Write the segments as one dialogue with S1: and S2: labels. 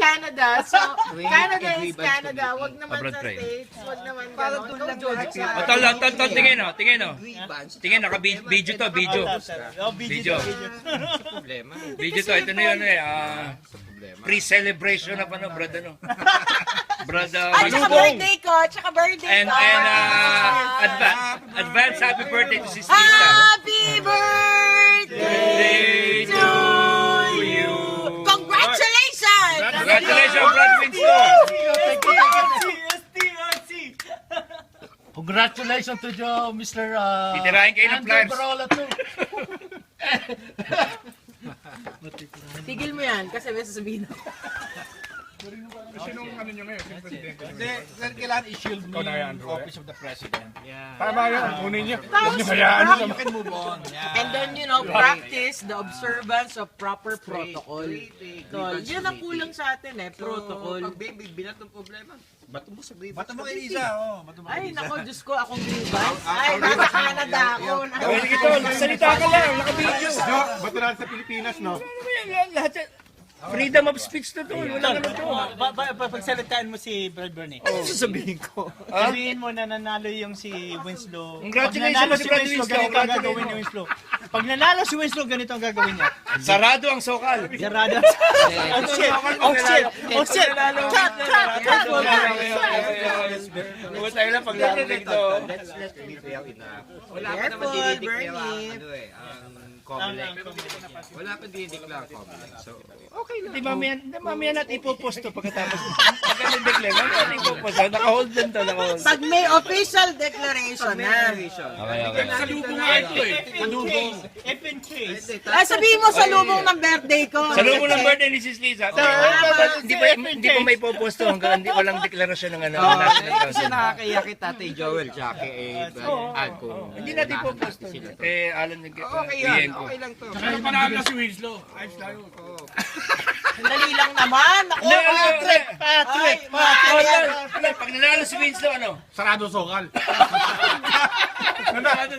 S1: Canada. So, Canada is Canada. Wag naman
S2: Abroad
S1: sa
S2: train.
S1: States. Wag naman gano'n. Ikaw, George.
S2: Tol, tingin o, tingin o. Tingin, naka-video to, video. Video.
S3: Problema.
S2: Video to, ito na yun pre-celebration na ano, brad ano. Brad,
S1: Ay, tsaka birthday ko. Tsaka birthday
S2: and
S1: ko.
S2: advance happy birthday to Sis Lisa.
S1: Happy birthday to you. Congratulations!
S2: Congratulations, Brad Winston.
S4: Congratulations to you, Mr.
S2: Titirahin kayo ng flyers.
S4: Barola too.
S1: Tigil mo yan kasi may sasabihin ako.
S5: Sinong ano nyo ngayon? Sinong presidente nyo
S4: Hindi,
S5: ngayon?
S4: sir, kailangan i-shield mo
S5: Ikaw na yan,
S4: yung
S5: Andrew,
S4: office of the president.
S5: Tama yun. Kunin nyo. Huwag nyo hayaan nyo.
S4: You can move on. Yeah.
S1: And then, practice the observance of proper protocol. So, yun ang kulang sa atin protocol.
S3: Pag baby, binat ng problema. Bato mo sa grievance.
S4: Bato mo kay Lisa, Bato mo kay
S1: Ay,
S4: Lisa.
S1: nako, Diyos ko, akong grievance. Ay, nasa Canada ako.
S2: Ito, salita ka lang, naka-video.
S5: Jo, ba't na sa Pilipinas, no?
S2: Lahat yan. Freedom of speech na to. Wala naman to.
S6: Pagsalitaan mo si Brad Bernie.
S3: Ano sasabihin ko?
S6: Sabihin mo na nanalo yung si Winslow.
S2: Congratulations,
S6: Pag nanalo
S2: si Brad Winslow.
S6: ganito ang gagawin ni Winslow. Pag nanalo si Winslow, ganito ang gagawin niya.
S2: Sarado ang sokal.
S6: Jarada. Oh shit! Oh shit! Oh shit! Cut! Cut!
S2: Huwag tayo lang pag narinig to.
S3: Let's be fair enough. Wala pa
S1: Careful,
S3: naman dinideclare
S1: Bernie.
S3: ang Comelec. Wala pa dinideclare ang Comelec. So, okay lang.
S2: Di mamaya natin ipopost to pagkatapos. Pagka nag-declare, mamaya natin ipopost. Naka-hold din to, naka-hold.
S1: Pag may official declaration na.
S2: Okay.
S5: Salubong nga ito eh. Salubong.
S6: If in case.
S1: Ay, sabihin mo sa lubong ng birthday ko.
S2: Sa lumo ng birthday ni Sis Lisa. Hindi pa may ipopost to hanggang walang deklarasyon ng ano.
S3: Kasi nakakaya kay Tatay Joel, tsaka kay Alco.
S2: Hindi natin ipopost to. Eh, Alan
S3: Okay yan. Okay lang to.
S5: Ano panalo si Winslow? Ayos tayo.
S1: Sandali lang naman. Ako,
S2: Patrick!
S1: Patrick!
S2: Pag nanalo si Winslow, ano?
S5: Sarado sokal.
S2: Sarado.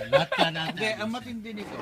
S4: Lahat ka natin. Hindi, ang matindi nito.